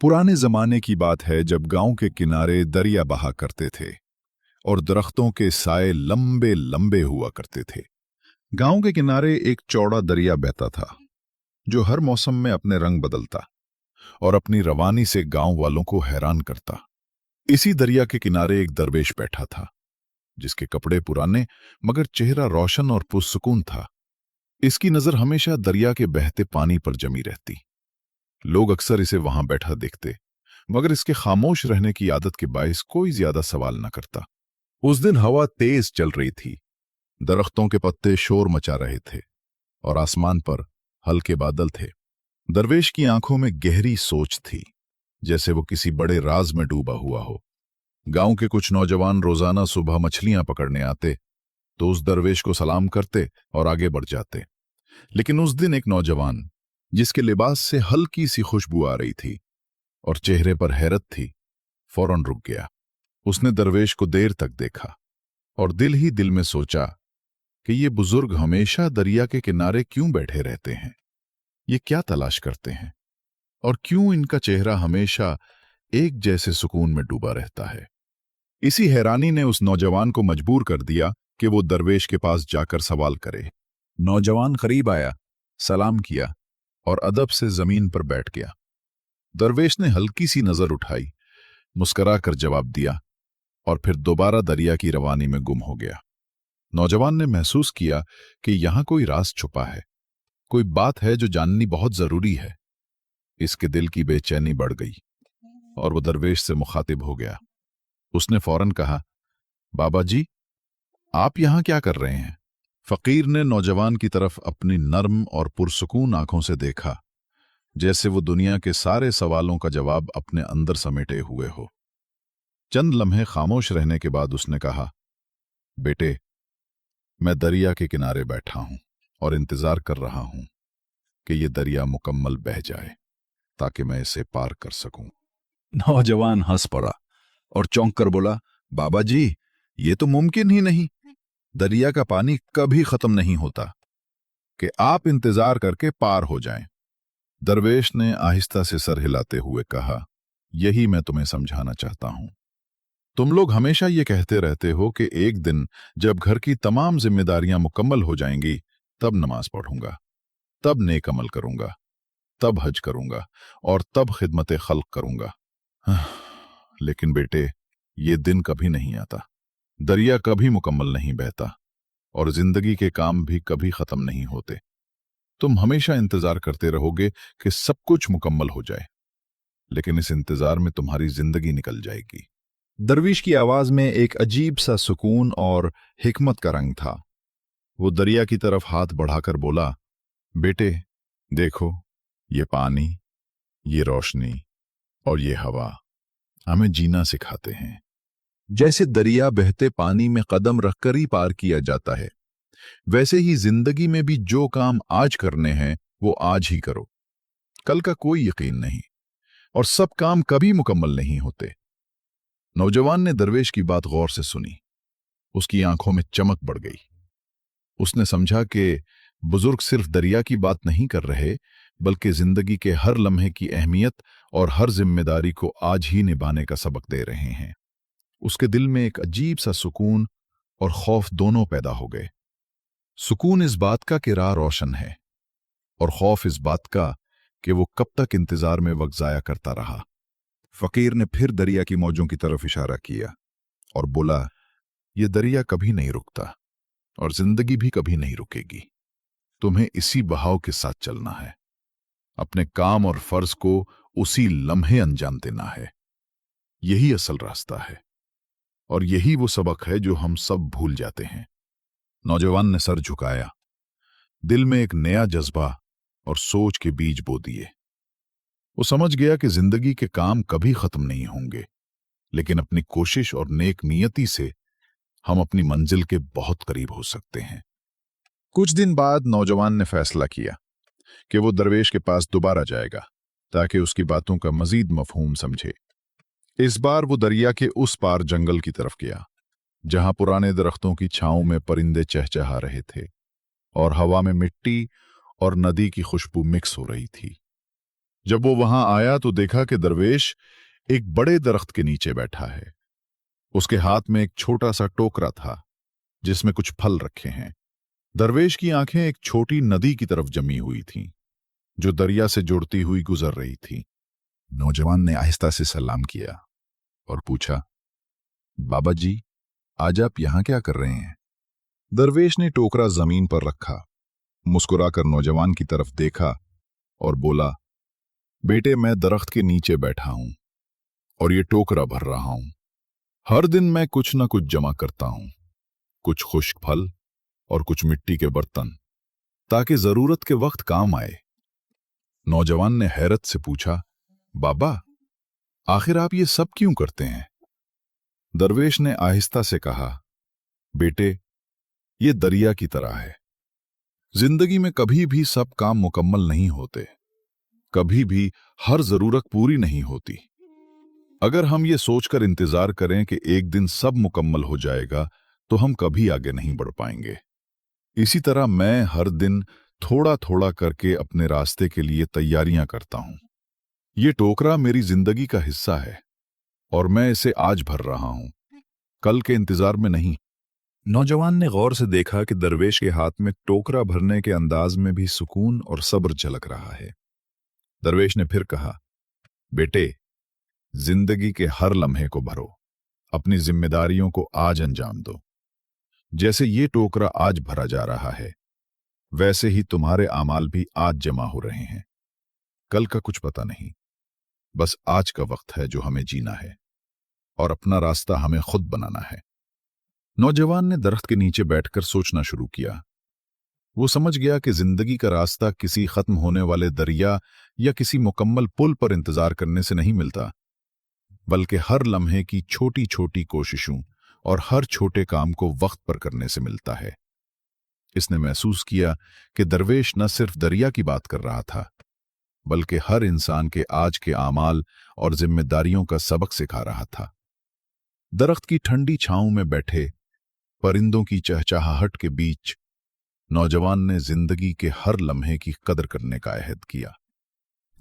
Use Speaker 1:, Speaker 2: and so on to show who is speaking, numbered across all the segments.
Speaker 1: पुराने जमाने की बात है जब गांव के किनारे दरिया बहा करते थे और दरख्तों के साए लंबे लंबे हुआ करते थे। गांव के किनारे एक चौड़ा दरिया बहता था जो हर मौसम में अपने रंग बदलता और अपनी रवानी से गांव वालों को हैरान करता। इसी दरिया के किनारे एक दरवेश बैठा था जिसके कपड़े पुराने मगर चेहरा रोशन और पुरसुकून था। इसकी नजर हमेशा दरिया के बहते पानी पर जमी रहती। लोग अक्सर इसे वहां बैठा देखते मगर इसके खामोश रहने की आदत के बायस कोई ज्यादा सवाल न करता। उस दिन हवा तेज चल रही थी, दरख्तों के पत्ते शोर मचा रहे थे और आसमान पर हल्के बादल थे। दरवेश की आंखों में गहरी सोच थी, जैसे वो किसी बड़े राज में डूबा हुआ हो। गांव के कुछ नौजवान रोजाना सुबह मछलियां पकड़ने आते तो उस दरवेश को सलाम करते और आगे बढ़ जाते। लेकिन उस दिन एक नौजवान जिसके लिबास से हल्की सी खुशबू आ रही थी और चेहरे पर हैरत थी, फौरन रुक गया। उसने दरवेश को देर तक देखा और दिल ही दिल में सोचा कि ये बुजुर्ग हमेशा दरिया के किनारे क्यों बैठे रहते हैं, ये क्या तलाश करते हैं और क्यों इनका चेहरा हमेशा एक जैसे सुकून में डूबा रहता है। इसी हैरानी ने उस नौजवान को मजबूर कर दिया कि वो दरवेश के पास जाकर सवाल करे। नौजवान करीब आया, सलाम किया और अदब से जमीन पर बैठ गया। दरवेश ने हल्की सी नजर उठाई, मुस्कुरा कर जवाब दिया और फिर दोबारा दरिया की रवानी में गुम हो गया। नौजवान ने महसूस किया कि यहां कोई राज छुपा है, कोई बात है जो जाननी बहुत जरूरी है। इसके दिल की बेचैनी बढ़ गई और वो दरवेश से मुखातिब हो गया। उसने फौरन कहा, बाबा जी, आप यहां क्या कर रहे हैं? फकीर ने नौजवान की तरफ अपनी नर्म और पुरसुकून आंखों से देखा, जैसे वो दुनिया के सारे सवालों का जवाब अपने अंदर समेटे हुए हो। चंद लम्हे खामोश रहने के बाद उसने कहा, बेटे, मैं दरिया के किनारे बैठा हूं और इंतजार कर रहा हूं कि ये दरिया मुकम्मल बह जाए ताकि मैं इसे पार कर सकूं। नौजवान हंस पड़ा और चौंक कर बोला, बाबा जी, ये तो मुमकिन ही नहीं। दरिया का पानी कभी खत्म नहीं होता कि आप इंतजार करके पार हो जाएं। दरवेश ने आहिस्ता से सर हिलाते हुए कहा, यही मैं तुम्हें समझाना चाहता हूं। तुम लोग हमेशा ये कहते रहते हो कि एक दिन जब घर की तमाम जिम्मेदारियां मुकम्मल हो जाएंगी तब नमाज पढ़ूंगा, तब नेक अमल करूंगा, तब हज करूंगा और तब खिदमत खल्क करूंगा। लेकिन बेटे, ये दिन कभी नहीं आता। दरिया कभी मुकम्मल नहीं बहता और जिंदगी के काम भी कभी खत्म नहीं होते। तुम हमेशा इंतजार करते रहोगे कि सब कुछ मुकम्मल हो जाए, लेकिन इस इंतजार में तुम्हारी जिंदगी निकल जाएगी। दरवेश की आवाज में एक अजीब सा सुकून और हिकमत का रंग था। वो दरिया की तरफ हाथ बढ़ाकर बोला, बेटे देखो, ये पानी, ये रोशनी और ये हवा हमें जीना सिखाते हैं। जैसे दरिया बहते पानी में कदम रखकर ही पार किया जाता है, वैसे ही जिंदगी में भी जो काम आज करने हैं वो आज ही करो। कल का कोई यकीन नहीं और सब काम कभी मुकम्मल नहीं होते। नौजवान ने दरवेश की बात गौर से सुनी। उसकी आंखों में चमक बढ़ गई। उसने समझा कि बुजुर्ग सिर्फ दरिया की बात नहीं कर रहे, बल्कि जिंदगी के हर लम्हे की अहमियत और हर जिम्मेदारी को आज ही निभाने का सबक दे रहे हैं। उसके दिल में एक अजीब सा सुकून और खौफ दोनों पैदा हो गए। सुकून इस बात का कि राह रोशन है और खौफ इस बात का कि वो कब तक इंतजार में वक्त जाया करता रहा। फकीर ने फिर दरिया की मौजों की तरफ इशारा किया और बोला, ये दरिया कभी नहीं रुकता और जिंदगी भी कभी नहीं रुकेगी। तुम्हें इसी बहाव के साथ चलना है, अपने काम और फर्ज को उसी लम्हे अंजाम देना है। यही असल रास्ता है और यही वो सबक है जो हम सब भूल जाते हैं। नौजवान ने सर झुकाया, दिल में एक नया जज्बा और सोच के बीज बो दिए। वो समझ गया कि जिंदगी के काम कभी खत्म नहीं होंगे, लेकिन अपनी कोशिश और नेक नियति से हम अपनी मंजिल के बहुत करीब हो सकते हैं। कुछ दिन बाद नौजवान ने फैसला किया कि वो दरवेश के पास दोबारा जाएगा ताकि उसकी बातों का मजीद मफहूम समझे। इस बार वो दरिया के उस पार जंगल की तरफ गया, जहां पुराने दरख्तों की छांव में परिंदे चहचहा रहे थे और हवा में मिट्टी और नदी की खुशबू मिक्स हो रही थी। जब वो वहां आया तो देखा कि दरवेश एक बड़े दरख्त के नीचे बैठा है। उसके हाथ में एक छोटा सा टोकरा था जिसमें कुछ फल रखे हैं। दरवेश की आंखें एक छोटी नदी की तरफ जमी हुई थीं, जो दरिया से जुड़ती हुई गुजर रही थी। नौजवान ने आहिस्ता से सलाम किया और पूछा, बाबा जी, आज आप यहां क्या कर रहे हैं? दरवेश ने टोकरा जमीन पर रखा, मुस्कुराकर नौजवान की तरफ देखा और बोला, बेटे, मैं दरख्त के नीचे बैठा हूं और ये टोकरा भर रहा हूं। हर दिन मैं कुछ न कुछ जमा करता हूं, कुछ खुश्क फल और कुछ मिट्टी के बर्तन, ताकि जरूरत के वक्त काम आए। नौजवान ने हैरत से पूछा, बाबा, आखिर आप ये सब क्यों करते हैं? दरवेश ने आहिस्ता से कहा, बेटे, ये दरिया की तरह है। जिंदगी में कभी भी सब काम मुकम्मल नहीं होते, कभी भी हर जरूरत पूरी नहीं होती। अगर हम ये सोचकर इंतजार करें कि एक दिन सब मुकम्मल हो जाएगा, तो हम कभी आगे नहीं बढ़ पाएंगे। इसी तरह मैं हर दिन थोड़ा थोड़ा करके अपने रास्ते के लिए तैयारियां करता हूं। ये टोकरा मेरी जिंदगी का हिस्सा है और मैं इसे आज भर रहा हूं, कल के इंतजार में नहीं। नौजवान ने गौर से देखा कि दरवेश के हाथ में टोकरा भरने के अंदाज में भी सुकून और सब्र झलक रहा है। दरवेश ने फिर कहा, बेटे, जिंदगी के हर लम्हे को भरो, अपनी जिम्मेदारियों को आज अंजाम दो। जैसे ये टोकरा आज भरा जा रहा है, वैसे ही तुम्हारे आमाल भी आज जमा हो रहे हैं। कल का कुछ पता नहीं, बस आज का वक्त है जो हमें जीना है और अपना रास्ता हमें खुद बनाना है। नौजवान ने दरख्त के नीचे बैठकर सोचना शुरू किया। वो समझ गया कि जिंदगी का रास्ता किसी खत्म होने वाले दरिया या किसी मुकम्मल पुल पर इंतजार करने से नहीं मिलता, बल्कि हर लम्हे की छोटी छोटी कोशिशों और हर छोटे काम को वक्त पर करने से मिलता है। इसने महसूस किया कि दरवेश न सिर्फ दरिया की बात कर रहा था, बल्कि हर इंसान के आज के आमाल और जिम्मेदारियों का सबक सिखा रहा था। दरख्त की ठंडी छांव में बैठे परिंदों की चहचहाहट के बीच नौजवान ने जिंदगी के हर लम्हे की कदर करने का अहद किया।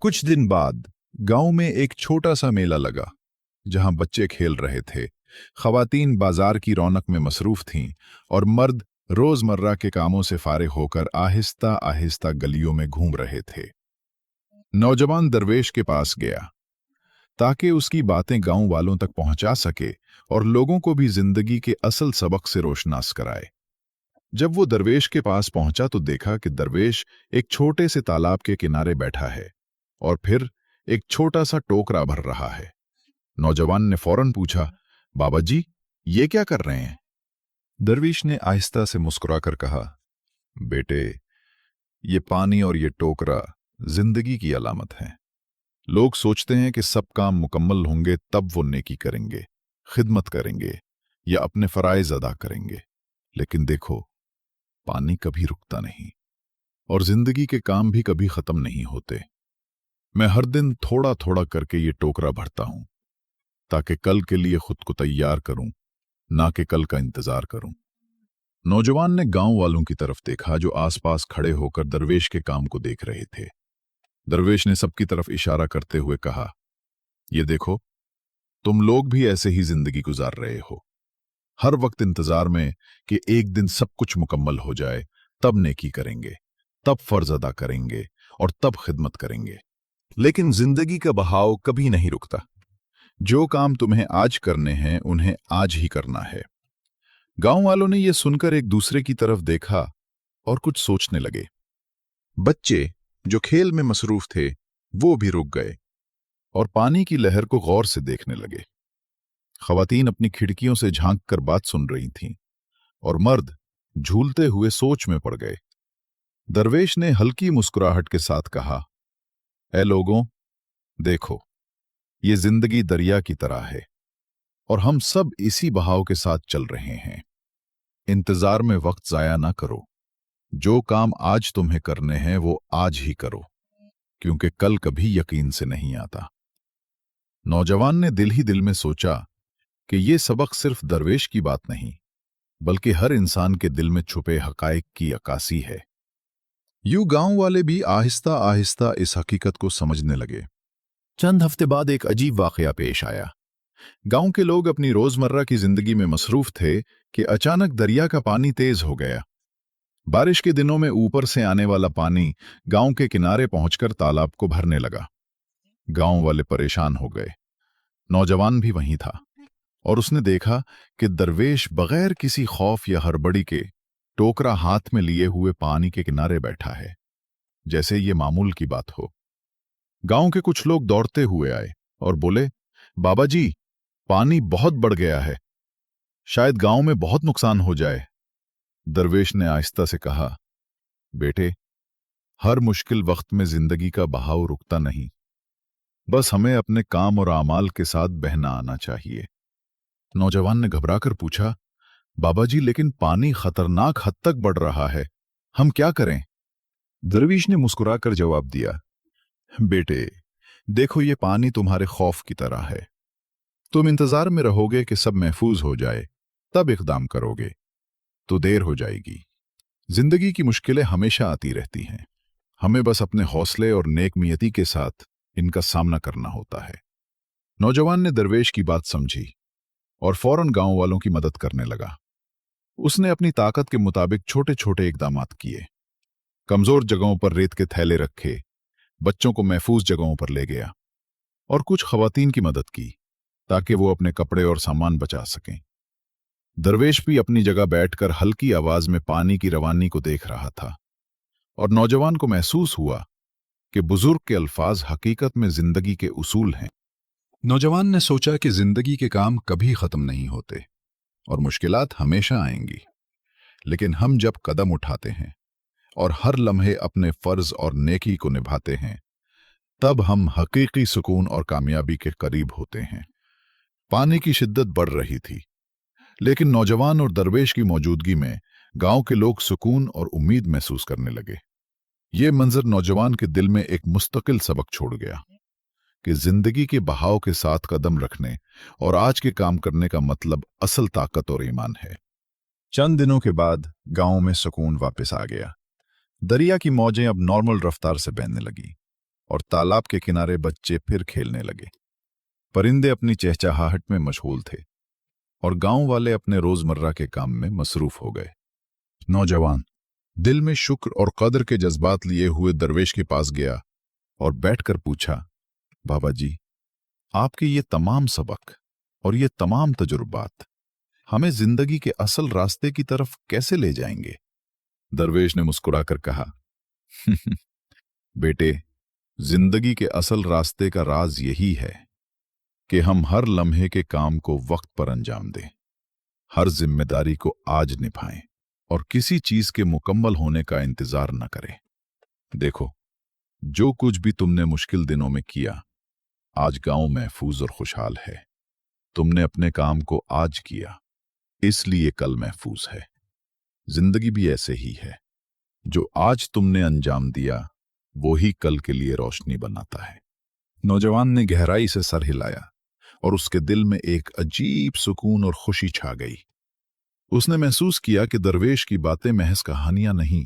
Speaker 1: कुछ दिन बाद गांव में एक छोटा सा मेला लगा, जहां बच्चे खेल रहे थे, खवातीन बाजार की रौनक में मसरूफ थीं और मर्द रोजमर्रा के कामों से फारिग होकर आहिस्ता आहिस्ता गलियों में घूम रहे थे। नौजवान दरवेश के पास गया ताकि उसकी बातें गांव वालों तक पहुंचा सके और लोगों को भी जिंदगी के असल सबक से रोशनास कराए। जब वो दरवेश के पास पहुंचा तो देखा कि दरवेश एक छोटे से तालाब के किनारे बैठा है और फिर एक छोटा सा टोकरा भर रहा है। नौजवान ने फौरन पूछा, बाबा जी, ये क्या कर रहे हैं? दरवेश ने आहिस्ता से मुस्कुराकर कहा, बेटे, ये पानी और ये टोकरा जिंदगी की अलामत है। लोग सोचते हैं कि सब काम मुकम्मल होंगे तब वो नेकी करेंगे, खिदमत करेंगे या अपने फराइज अदा करेंगे, लेकिन देखो, पानी कभी रुकता नहीं और जिंदगी के काम भी कभी खत्म नहीं होते। मैं हर दिन थोड़ा थोड़ा करके ये टोकरा भरता हूं, ताकि कल के लिए खुद को तैयार करूं, ना कि कल का इंतजार करूं। नौजवान ने गांव वालों की तरफ देखा जो आसपास खड़े होकर दरवेश के काम को देख रहे थे। दरवेश ने सबकी तरफ इशारा करते हुए कहा, ये देखो, तुम लोग भी ऐसे ही जिंदगी गुजार रहे हो, हर वक्त इंतजार में कि एक दिन सब कुछ मुकम्मल हो जाए, तब नेकी करेंगे, तब फर्ज अदा करेंगे और तब खिदमत करेंगे। लेकिन जिंदगी का बहाव कभी नहीं रुकता। जो काम तुम्हें आज करने हैं उन्हें आज ही करना है। गांव वालों ने यह सुनकर एक दूसरे की तरफ देखा और कुछ सोचने लगे। बच्चे जो खेल में मसरूफ थे वो भी रुक गए और पानी की लहर को गौर से देखने लगे। खवातीन अपनी खिड़कियों से झांक कर बात सुन रही थीं और मर्द झूलते हुए सोच में पड़ गए। दरवेश ने हल्की मुस्कुराहट के साथ कहा, ऐ लोगों, देखो, ये जिंदगी दरिया की तरह है और हम सब इसी बहाव के साथ चल रहे हैं। इंतजार में वक्त जाया ना करो। जो काम आज तुम्हें करने हैं वो आज ही करो, क्योंकि कल कभी यकीन से नहीं आता। नौजवान ने दिल ही दिल में सोचा कि ये सबक सिर्फ दरवेश की बात नहीं, बल्कि हर इंसान के दिल में छुपे हकाइक की अक्कासी है। यूं गांव वाले भी आहिस्ता आहिस्ता इस हकीकत को समझने लगे। चंद हफ्ते बाद एक अजीब वाकया पेश आया। गांव के लोग अपनी रोजमर्रा की जिंदगी में मसरूफ थे कि अचानक दरिया का पानी तेज हो गया। बारिश के दिनों में ऊपर से आने वाला पानी गांव के किनारे पहुंचकर तालाब को भरने लगा। गांव वाले परेशान हो गए। नौजवान भी वहीं था और उसने देखा कि दरवेश बगैर किसी खौफ या हड़बड़ी के टोकरा हाथ में लिए हुए पानी के किनारे बैठा है, जैसे ये मामूल की बात हो। गांव के कुछ लोग दौड़ते हुए आए और बोले, बाबा जी, पानी बहुत बढ़ गया है, शायद गांव में बहुत नुकसान हो जाए। दरवेश ने आहिस्ता से कहा, बेटे, हर मुश्किल वक्त में जिंदगी का बहाव रुकता नहीं, बस हमें अपने काम और आमाल के साथ बहना आना चाहिए। नौजवान ने घबराकर पूछा, बाबा जी, लेकिन पानी खतरनाक हद तक बढ़ रहा है, हम क्या करें? दरवेश ने मुस्कुराकर जवाब दिया, बेटे, देखो, ये पानी तुम्हारे खौफ की तरह है। तुम इंतजार में रहोगे कि सब महफूज हो जाए, तब इक़दाम करोगे तो देर हो जाएगी। जिंदगी की मुश्किलें हमेशा आती रहती हैं, हमें बस अपने हौसले और नेकनियती के साथ इनका सामना करना होता है। नौजवान ने दरवेश की बात समझी और फौरन गांव वालों की मदद करने लगा। उसने अपनी ताकत के मुताबिक छोटे छोटे इकदामात किए। कमजोर जगहों पर रेत के थैले रखे, बच्चों को महफूज जगहों पर ले गया और कुछ खवातीन की मदद की ताकि वो अपने कपड़े और सामान बचा सकें। दरवेश भी अपनी जगह बैठकर हल्की आवाज में पानी की रवानी को देख रहा था और नौजवान को महसूस हुआ कि बुजुर्ग के अल्फाज हकीकत में जिंदगी के उसूल हैं। नौजवान ने सोचा कि जिंदगी के काम कभी खत्म नहीं होते और मुश्किलात हमेशा आएंगी, लेकिन हम जब कदम उठाते हैं और हर लम्हे अपने फर्ज और नेकी को निभाते हैं, तब हम हकीकी सुकून और कामयाबी के करीब होते हैं। पानी की शिद्दत बढ़ रही थी, लेकिन नौजवान और दरवेश की मौजूदगी में गांव के लोग सुकून और उम्मीद महसूस करने लगे। ये मंजर नौजवान के दिल में एक मुस्तकिल सबक छोड़ गया कि जिंदगी के बहाव के साथ कदम रखने और आज के काम करने का मतलब असल ताकत और ईमान है। चंद दिनों के बाद गांव में सुकून वापस आ गया। दरिया की मौजें अब नॉर्मल रफ्तार से बहने लगी और तालाब के किनारे बच्चे फिर खेलने लगे। परिंदे अपनी चहचहाहट में मशगूल थे और गांव वाले अपने रोजमर्रा के काम में मसरूफ हो गए। नौजवान दिल में शुक्र और कदर के जज्बात लिए हुए दरवेश के पास गया और बैठकर पूछा, बाबा जी, आपके ये तमाम सबक और ये तमाम तजुर्बात हमें जिंदगी के असल रास्ते की तरफ कैसे ले जाएंगे? दरवेश ने मुस्कुराकर कहा, बेटे, जिंदगी के असल रास्ते का राज यही है कि हम हर लम्हे के काम को वक्त पर अंजाम दें, हर जिम्मेदारी को आज निभाएं और किसी चीज के मुकम्मल होने का इंतजार न करें। देखो, जो कुछ भी तुमने मुश्किल दिनों में किया, आज गांव महफूज और खुशहाल है। तुमने अपने काम को आज किया, इसलिए कल महफूज है। जिंदगी भी ऐसे ही है, जो आज तुमने अंजाम दिया वो ही कल के लिए रोशनी बनाता है। नौजवान ने गहराई से सर हिलाया और उसके दिल में एक अजीब सुकून और खुशी छा गई। उसने महसूस किया कि दरवेश की बातें महज कहानियां नहीं,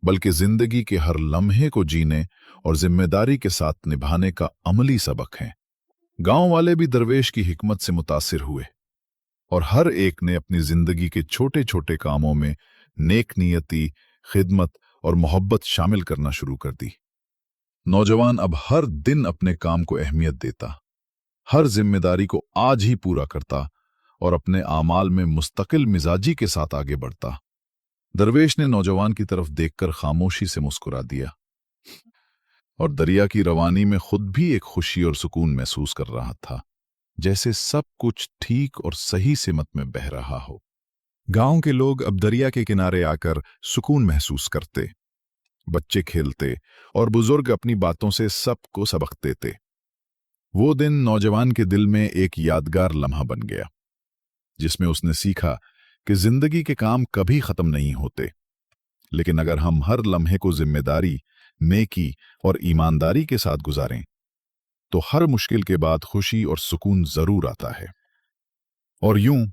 Speaker 1: बल्कि जिंदगी के हर लम्हे को जीने और जिम्मेदारी के साथ निभाने का अमली सबक हैं। गांव वाले भी दरवेश की हिकमत से मुतासिर हुए और हर एक ने अपनी जिंदगी के छोटे छोटे कामों में नेक नियति, खिदमत और मोहब्बत शामिल करना शुरू कर दी। नौजवान अब हर दिन अपने काम को अहमियत देता, हर जिम्मेदारी को आज ही पूरा करता और अपने आमाल में मुस्तकिल मिजाजी के साथ आगे बढ़ता। दरवेश ने नौजवान की तरफ देखकर खामोशी से मुस्कुरा दिया और दरिया की रवानी में खुद भी एक खुशी और सुकून महसूस कर रहा था, जैसे सब कुछ ठीक और सही सिमत में बह रहा हो। गांव के लोग अब दरिया के किनारे आकर सुकून महसूस करते, बच्चे खेलते और बुजुर्ग अपनी बातों से सबको सबक देते। वो दिन नौजवान के दिल में एक यादगार लम्हा बन गया, जिसमें उसने सीखा कि जिंदगी के काम कभी खत्म नहीं होते, लेकिन अगर हम हर लम्हे को जिम्मेदारी, नेकी और ईमानदारी के साथ गुजारें, तो हर मुश्किल के बाद खुशी और सुकून जरूर आता है। और यूं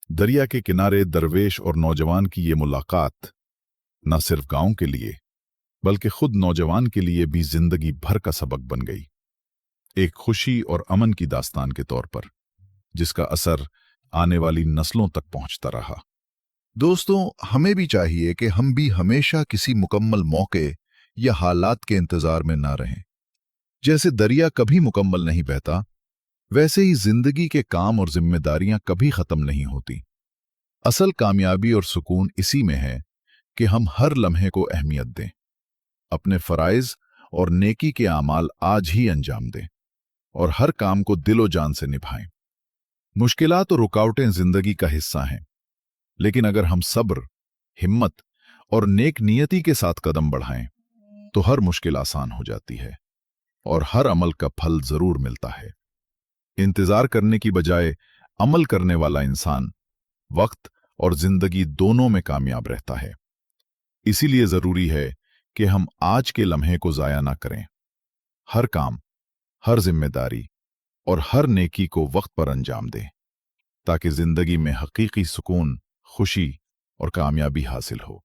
Speaker 1: दरिया के किनारे दरवेश और नौजवान की ये मुलाकात न सिर्फ गांव के लिए बल्कि खुद नौजवान के लिए भी जिंदगी भर का सबक बन गई, एक खुशी और अमन की दास्तान के तौर पर, जिसका असर आने वाली नस्लों तक पहुंचता रहा। दोस्तों, हमें भी चाहिए कि हम भी हमेशा किसी मुकम्मल मौके या हालात के इंतजार में ना रहें। जैसे दरिया कभी मुकम्मल नहीं बहता, वैसे ही जिंदगी के काम और जिम्मेदारियां कभी खत्म नहीं होती। असल कामयाबी और सुकून इसी में है कि हम हर लम्हे को अहमियत दें, अपने फराइज और नेकी के आमाल आज ही अंजाम दें और हर काम को दिलो जान से निभाएं। मुश्किलात और रुकावटें जिंदगी का हिस्सा हैं, लेकिन अगर हम सब्र, हिम्मत और नेक नियति के साथ कदम बढ़ाएं, तो हर मुश्किल आसान हो जाती है और हर अमल का फल जरूर मिलता है। इंतजार करने की बजाय अमल करने वाला इंसान वक्त और जिंदगी दोनों में कामयाब रहता है। इसीलिए जरूरी है कि हम आज के लम्हे को जाया ना करें। हर काम, हर जिम्मेदारी और हर नेकी को वक्त पर अंजाम दें, ताकि जिंदगी में हकीकी सुकून, खुशी और कामयाबी हासिल हो।